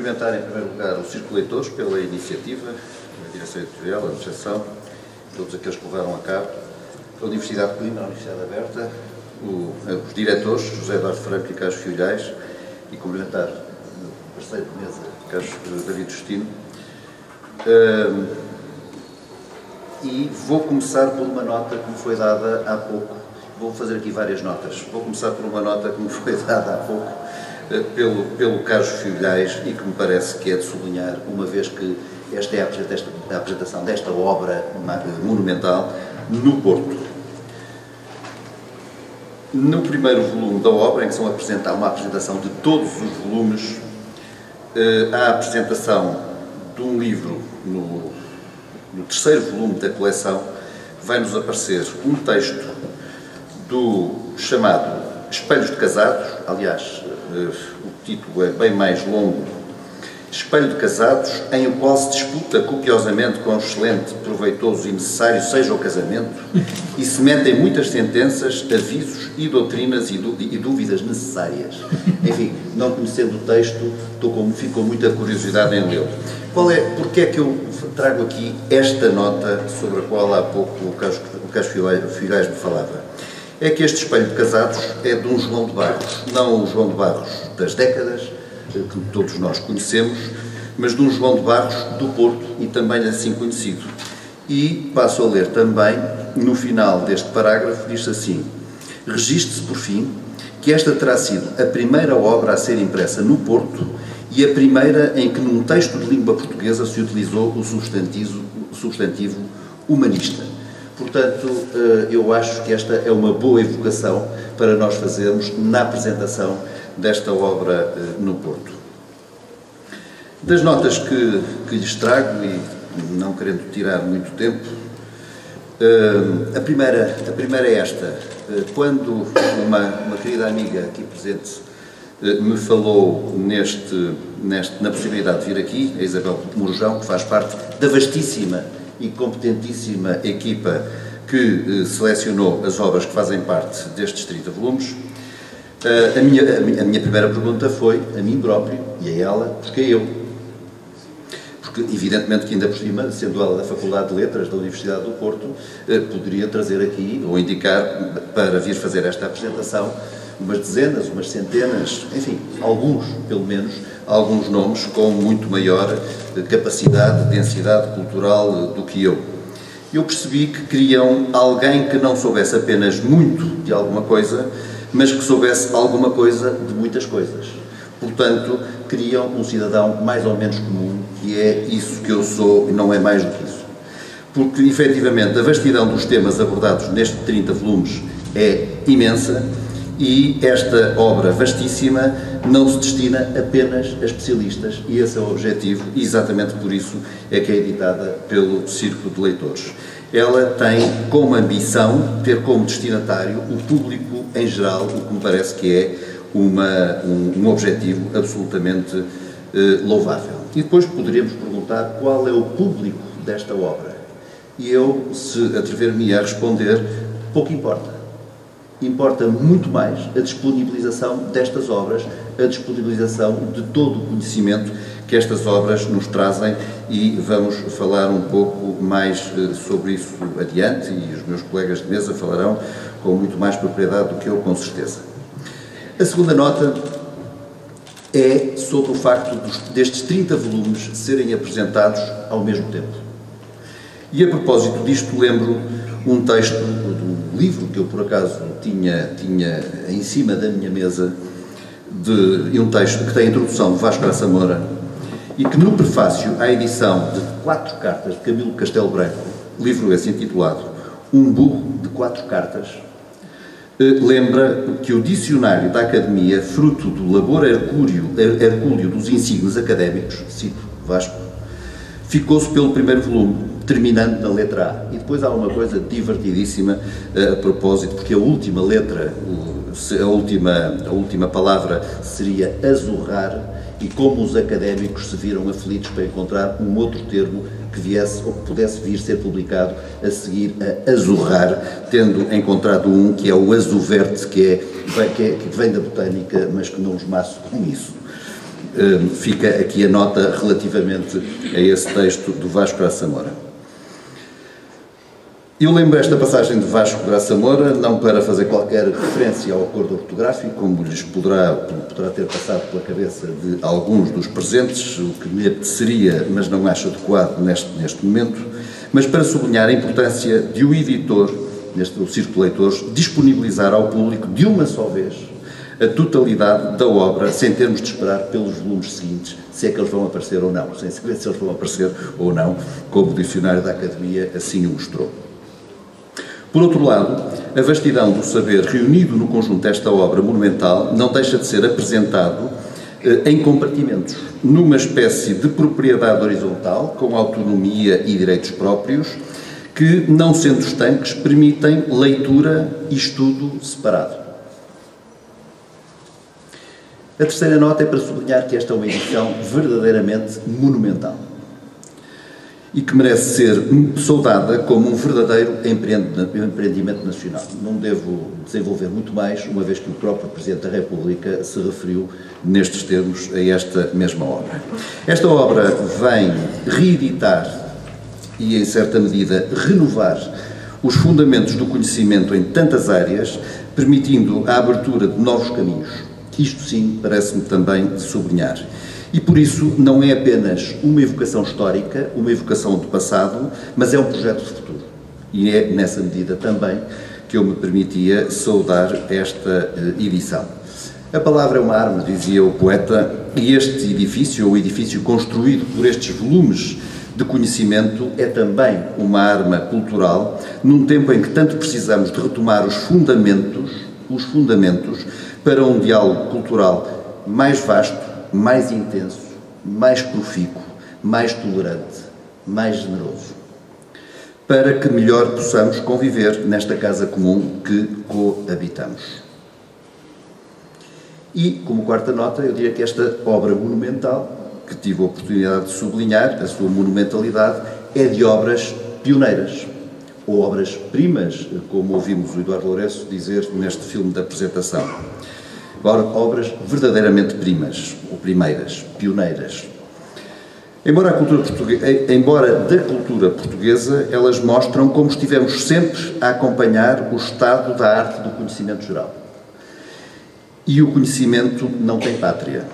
cumprimentar em primeiro lugar o Círculo de Leitores pela iniciativa, a direção editorial, a administração, todos aqueles que levaram a cabo, a Universidade de Coimbra, a Universidade Aberta, os diretores, José Eduardo Franco e Carlos Filhais, e cumprimentar o parceiro de mesa, Carlos David Justino. E vou começar por uma nota que me foi dada há pouco. Vou fazer aqui várias notas. Vou começar por uma nota que me foi dada há pouco pelo Carlos Filhais e que me parece que é de sublinhar, uma vez que esta é a apresentação desta obra monumental no Porto. No primeiro volume da obra, em que há uma apresentação de todos os volumes, há a apresentação de um livro no terceiro volume da coleção. Vai-nos aparecer um texto do chamado Espelhos de Casados, aliás, o título é bem mais longo, Espelho de Casados, em o qual se disputa copiosamente com excelente, proveitoso e necessário seja o casamento, e se metem muitas sentenças, avisos e doutrinas e dúvidas necessárias. Enfim, não conhecendo o texto, fico com muita curiosidade em lê-lo. Porque é que eu trago aqui esta nota sobre a qual há pouco o Carlos Filhais me falava? É que este Espelho de Casados é de um João de Barros, não o João de Barros das décadas, que todos nós conhecemos, mas de um João de Barros do Porto, e também assim conhecido. E passo a ler também, no final deste parágrafo, diz assim: registre-se, por fim, que esta terá sido a primeira obra a ser impressa no Porto e a primeira em que num texto de língua portuguesa se utilizou o substantivo humanista. Portanto, eu acho que esta é uma boa evocação para nós fazermos na apresentação desta obra no Porto. Das notas que lhes trago, e não querendo tirar muito tempo, a primeira é esta. Quando uma querida amiga aqui presente me falou na possibilidade de vir aqui, a Isabel Morujão, que faz parte da vastíssima e competentíssima equipa que selecionou as obras que fazem parte destes 30 volumes, a minha primeira pergunta foi a mim próprio e a ela, porque eu? Porque, evidentemente, que ainda por cima, sendo ela da Faculdade de Letras da Universidade do Porto, poderia trazer aqui, ou indicar, para vir fazer esta apresentação, umas dezenas, umas centenas, enfim, pelo menos, alguns nomes com muito maior capacidade, densidade cultural do que eu. Eu percebi que queriam alguém que não soubesse apenas muito de alguma coisa, mas que soubesse alguma coisa de muitas coisas. Portanto, queriam um cidadão mais ou menos comum, que é isso que eu sou e não é mais do que isso. Porque, efetivamente, a vastidão dos temas abordados nestes 30 volumes é imensa, e esta obra vastíssima não se destina apenas a especialistas, e esse é o objetivo, e exatamente por isso é que é editada pelo Círculo de Leitores. Ela tem como ambição ter como destinatário o público em geral, o que me parece que é um objetivo absolutamente louvável. E depois poderíamos perguntar qual é o público desta obra. E eu, se atrever-me a responder, pouco importa. Importa muito mais a disponibilização destas obras, a disponibilização de todo o conhecimento que estas obras nos trazem, e vamos falar um pouco mais sobre isso adiante, e os meus colegas de mesa falarão com muito mais propriedade do que eu, com certeza. A segunda nota é sobre o facto destes 30 volumes serem apresentados ao mesmo tempo. E a propósito disto, lembro um texto do livro que eu por acaso tinha em cima da minha mesa, e um texto que tem a introdução de Vasco Graça Moura, e que no prefácio à edição de 4 cartas de Camilo Castelo Branco, livro esse intitulado Um Burro de 4 Cartas, lembra que o dicionário da Academia, fruto do labor hercúleo dos insígnios académicos, cito Vasco, ficou-se pelo primeiro volume, terminando na letra A. E depois há uma coisa divertidíssima a propósito, porque a última letra, a última palavra seria azurrar, e como os académicos se viram aflitos para encontrar um outro termo que viesse ou que pudesse vir ser publicado a seguir a azurrar, tendo encontrado um que é o azuverte, que vem da botânica, mas que não os maço com isso. fica aqui a nota relativamente a esse texto do Vasco Graça Moura. Eu lembro esta passagem de Vasco Graça Moura não para fazer qualquer referência ao acordo ortográfico, como lhes poderá ter passado pela cabeça de alguns dos presentes, o que me apeteceria, mas não acho adequado neste momento, mas para sublinhar a importância de o editor, o Círculo de Leitores, disponibilizar ao público de uma só vez a totalidade da obra, sem termos de esperar pelos volumes seguintes, se é que eles vão aparecer ou não, sem saber se eles vão aparecer ou não, como o Dicionário da Academia assim o mostrou. Por outro lado, a vastidão do saber reunido no conjunto desta obra monumental não deixa de ser apresentado em compartimentos, numa espécie de propriedade horizontal, com autonomia e direitos próprios, que, não sendo estanques, permitem leitura e estudo separado. A terceira nota é para sublinhar que esta é uma edição verdadeiramente monumental e que merece ser saudada como um verdadeiro empreendimento nacional. Não devo desenvolver muito mais, uma vez que o próprio Presidente da República se referiu nestes termos a esta mesma obra. Esta obra vem reeditar e, em certa medida, renovar os fundamentos do conhecimento em tantas áreas, permitindo a abertura de novos caminhos. Isto sim parece-me também de sublinhar. E por isso não é apenas uma evocação histórica, uma evocação do passado, mas é um projeto de futuro. E é nessa medida também que eu me permitia saudar esta edição. A palavra é uma arma, dizia o poeta, e este edifício, ou o edifício construído por estes volumes de conhecimento, é também uma arma cultural, num tempo em que tanto precisamos de retomar os fundamentos para um diálogo cultural mais vasto, mais intenso, mais profícuo, mais tolerante, mais generoso, para que melhor possamos conviver nesta casa comum que coabitamos. E, como quarta nota, eu diria que esta obra monumental, que tive a oportunidade de sublinhar, a sua monumentalidade, é de obras pioneiras, ou obras-primas, como ouvimos o Eduardo Lourenço dizer neste filme da apresentação. Obras verdadeiramente primas, ou primeiras, pioneiras. Embora da cultura portuguesa, elas mostram como estivemos sempre a acompanhar o estado da arte do conhecimento geral. E o conhecimento não tem pátria.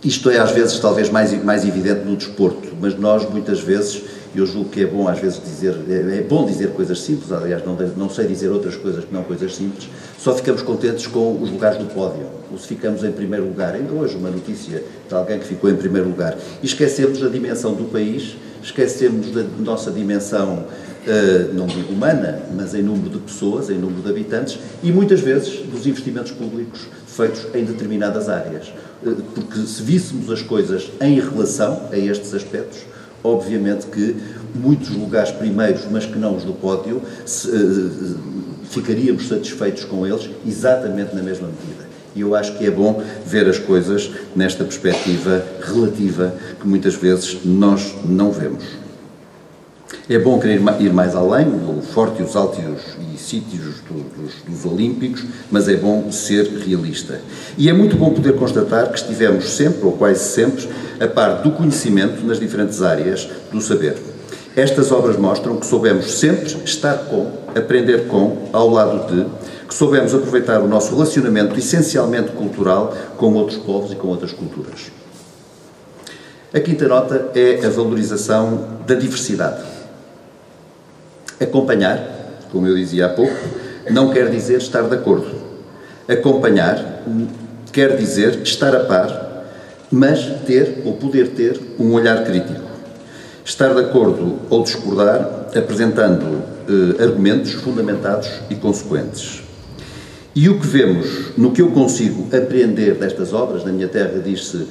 Isto é, às vezes, talvez mais evidente no desporto, mas nós, muitas vezes, eu julgo que é bom, às vezes, é bom dizer coisas simples, aliás, não sei dizer outras coisas que não coisas simples, só ficamos contentes com os lugares do pódio, ou se ficamos em primeiro lugar. Ainda hoje, uma notícia de alguém que ficou em primeiro lugar. E esquecemos da dimensão do país, esquecemos da nossa dimensão, não digo humana, mas em número de pessoas, em número de habitantes, e muitas vezes dos investimentos públicos feitos em determinadas áreas. Porque se víssemos as coisas em relação a estes aspectos, obviamente que muitos lugares primeiros, mas que não os do pódio, ficaríamos satisfeitos com eles exatamente na mesma medida. E eu acho que é bom ver as coisas nesta perspectiva relativa que muitas vezes nós não vemos. É bom querer ir mais além, o forte e os altos e sítios dos Olímpicos, mas é bom ser realista. E é muito bom poder constatar que estivemos sempre, ou quase sempre, a par do conhecimento nas diferentes áreas do saber. Estas obras mostram que soubemos sempre estar com, aprender com, ao lado de, que soubemos aproveitar o nosso relacionamento essencialmente cultural com outros povos e com outras culturas. A quinta nota é a valorização da diversidade. Acompanhar, como eu dizia há pouco, não quer dizer estar de acordo. Acompanhar quer dizer estar a par, mas ter ou poder ter um olhar crítico. Estar de acordo ou discordar, apresentando argumentos fundamentados e consequentes. E o que vemos, no que eu consigo apreender destas obras, na minha terra diz-se,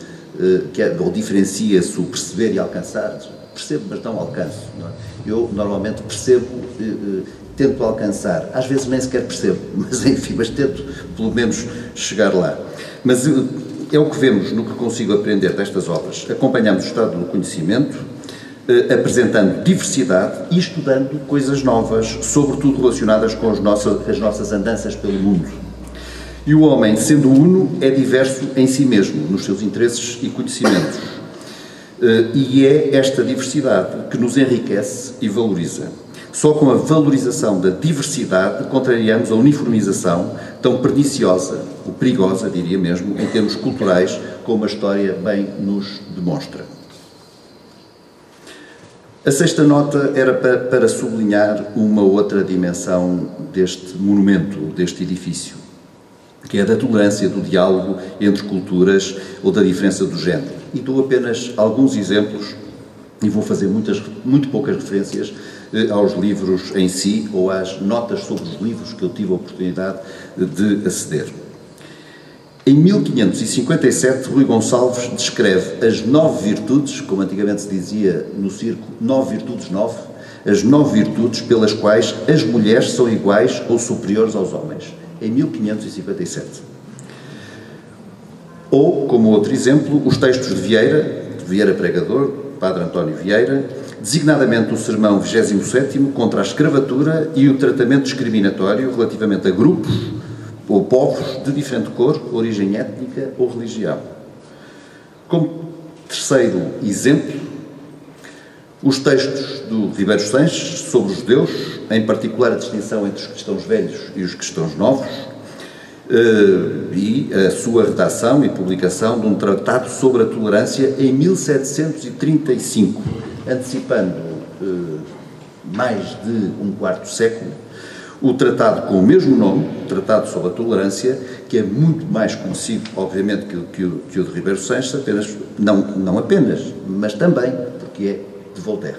ou diferencia-se o perceber e alcançar, percebo, mas não alcanço. Não é? Eu normalmente percebo, tento alcançar, às vezes nem sequer percebo, mas enfim, mas tento pelo menos chegar lá. Mas é o que vemos no que consigo aprender destas obras. Acompanhamos o estado do conhecimento, apresentando diversidade e estudando coisas novas, sobretudo relacionadas com as nossas andanças pelo mundo. E o homem, sendo uno, é diverso em si mesmo, nos seus interesses e conhecimentos. E é esta diversidade que nos enriquece e valoriza. Só com a valorização da diversidade contrariamos a uniformização tão perniciosa, ou perigosa, diria mesmo, em termos culturais, como a história bem nos demonstra. A sexta nota era para sublinhar uma outra dimensão deste monumento, deste edifício, que é a da tolerância, do diálogo entre culturas ou da diferença do género. E dou apenas alguns exemplos, e vou fazer muito poucas referências aos livros em si, ou às notas sobre os livros que eu tive a oportunidade de aceder. Em 1557, Rui Gonçalves descreve as 9 virtudes, como antigamente se dizia no circo, 9 virtudes 9, as 9 virtudes pelas quais as mulheres são iguais ou superiores aos homens. Em 1557. Ou, como outro exemplo, os textos de Vieira Pregador, Padre António Vieira, designadamente o sermão 27º contra a escravatura e o tratamento discriminatório relativamente a grupos ou povos de diferente cor, origem étnica ou religião. Como terceiro exemplo, os textos do Ribeiro Sanches sobre os judeus, em particular a distinção entre os cristãos velhos e os cristãos novos, e a sua redação e publicação de um tratado sobre a tolerância em 1735, antecipando mais de um quarto século, o tratado com o mesmo nome, Tratado sobre a Tolerância, que é muito mais conhecido, obviamente, que o de Ribeiro Sanches, não apenas, mas também, porque é de Voltaire.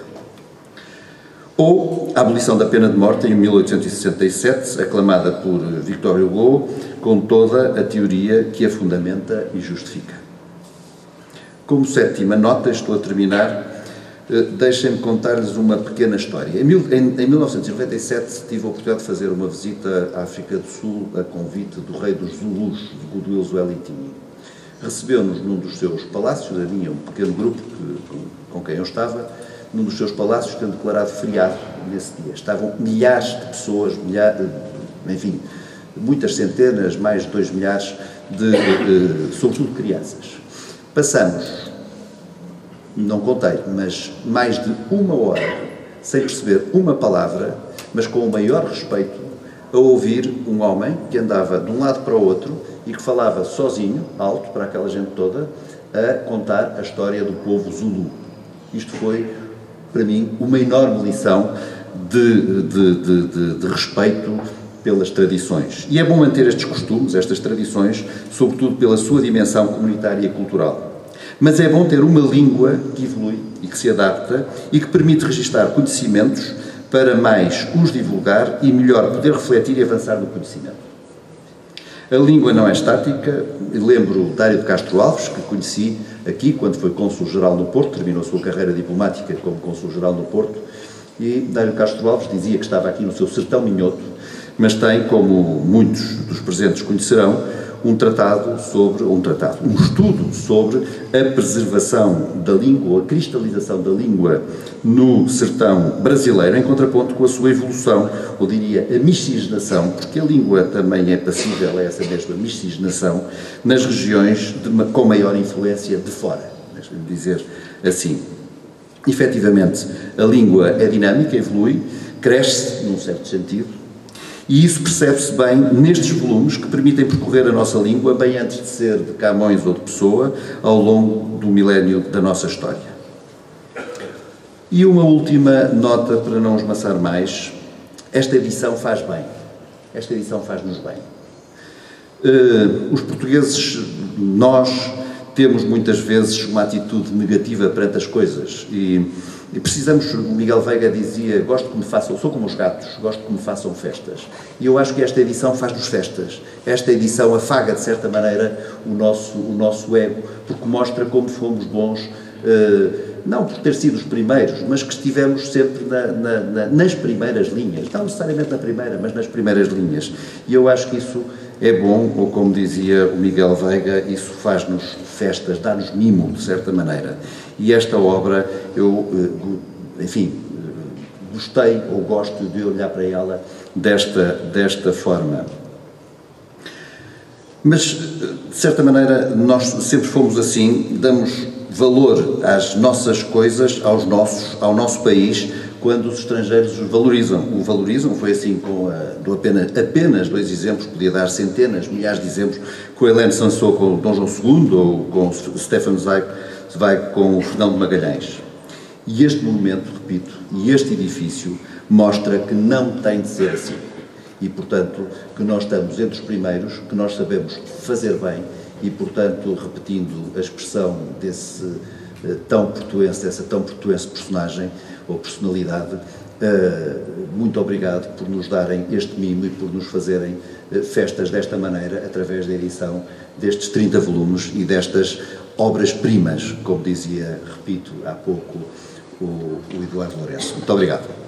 Ou a abolição da pena de morte em 1867, aclamada por Victor Hugo, com toda a teoria que a fundamenta e justifica. Como sétima nota, estou a terminar, deixem-me contar-lhes uma pequena história. Em 1997 tive a oportunidade de fazer uma visita à África do Sul a convite do rei dos Zulus, de Goodwill Zwelithini. Recebeu-nos num dos seus palácios, havia um pequeno grupo com quem eu estava, num dos seus palácios, tendo declarado feriado nesse dia. Estavam milhares de pessoas, enfim, muitas centenas, mais de 2 milhares, sobretudo crianças. Passamos, não contei, mas mais de 1 hora, sem perceber uma palavra, mas com o maior respeito, a ouvir um homem que andava de um lado para o outro e que falava sozinho, alto, para aquela gente toda, a contar a história do povo Zulu. Isto foi, para mim, uma enorme lição de respeito pelas tradições. E é bom manter estes costumes, estas tradições, sobretudo pela sua dimensão comunitária e cultural. Mas é bom ter uma língua que evolui e que se adapta e que permite registar conhecimentos para mais os divulgar e melhor poder refletir e avançar no conhecimento. A língua não é estática. Lembro Dário de Castro Alves, que conheci aqui quando foi cônsul-geral no Porto, terminou a sua carreira diplomática como cônsul-geral no Porto, e Dário de Castro Alves dizia que estava aqui no seu sertão minhoto, mas tem, como muitos dos presentes conhecerão, um estudo sobre a preservação da língua, a cristalização da língua no sertão brasileiro, em contraponto com a sua evolução, ou diria a miscigenação, porque a língua também é passível a essa mesma miscigenação, nas regiões com maior influência de fora, deixa-me dizer assim. Efetivamente, a língua é dinâmica, evolui, cresce, num certo sentido, e isso percebe-se bem nestes volumes que permitem percorrer a nossa língua bem antes de ser de Camões ou de Pessoa, ao longo do milénio da nossa história. E uma última nota para não os maçar mais: esta edição faz bem, esta edição faz-nos bem. Os portugueses, nós, temos muitas vezes uma atitude negativa perante as coisas e precisamos, o Miguel Veiga dizia, gosto que me façam, sou como os gatos, gosto que me façam festas. E eu acho que esta edição faz-nos festas. Esta edição afaga, de certa maneira, o nosso ego, porque mostra como fomos bons, não por ter sido os primeiros, mas que estivemos sempre nas primeiras linhas. Não necessariamente na primeira, mas nas primeiras linhas. E eu acho que isso é bom, ou como dizia o Miguel Veiga, isso faz-nos festas, dá-nos mimo, de certa maneira. E esta obra, eu, enfim, gostei ou gosto de olhar para ela desta forma. Mas, de certa maneira, nós sempre fomos assim, damos valor às nossas coisas, ao nosso país, quando os estrangeiros o valorizam, foi assim dou apenas 2 exemplos, podia dar centenas, milhares de exemplos, com Helene Sansot com Dom João II, ou com Stefan Zweig com o Fernão de Magalhães. E este monumento, repito, e este edifício, mostra que não tem de ser assim. E, portanto, que nós estamos entre os primeiros, que nós sabemos fazer bem e, portanto, repetindo a expressão dessa tão portuense personagem ou personalidade, muito obrigado por nos darem este mimo e por nos fazerem festas desta maneira, através da edição destes 30 volumes e destas obras-primas, como dizia, repito, há pouco o Eduardo Lourenço. Muito obrigado.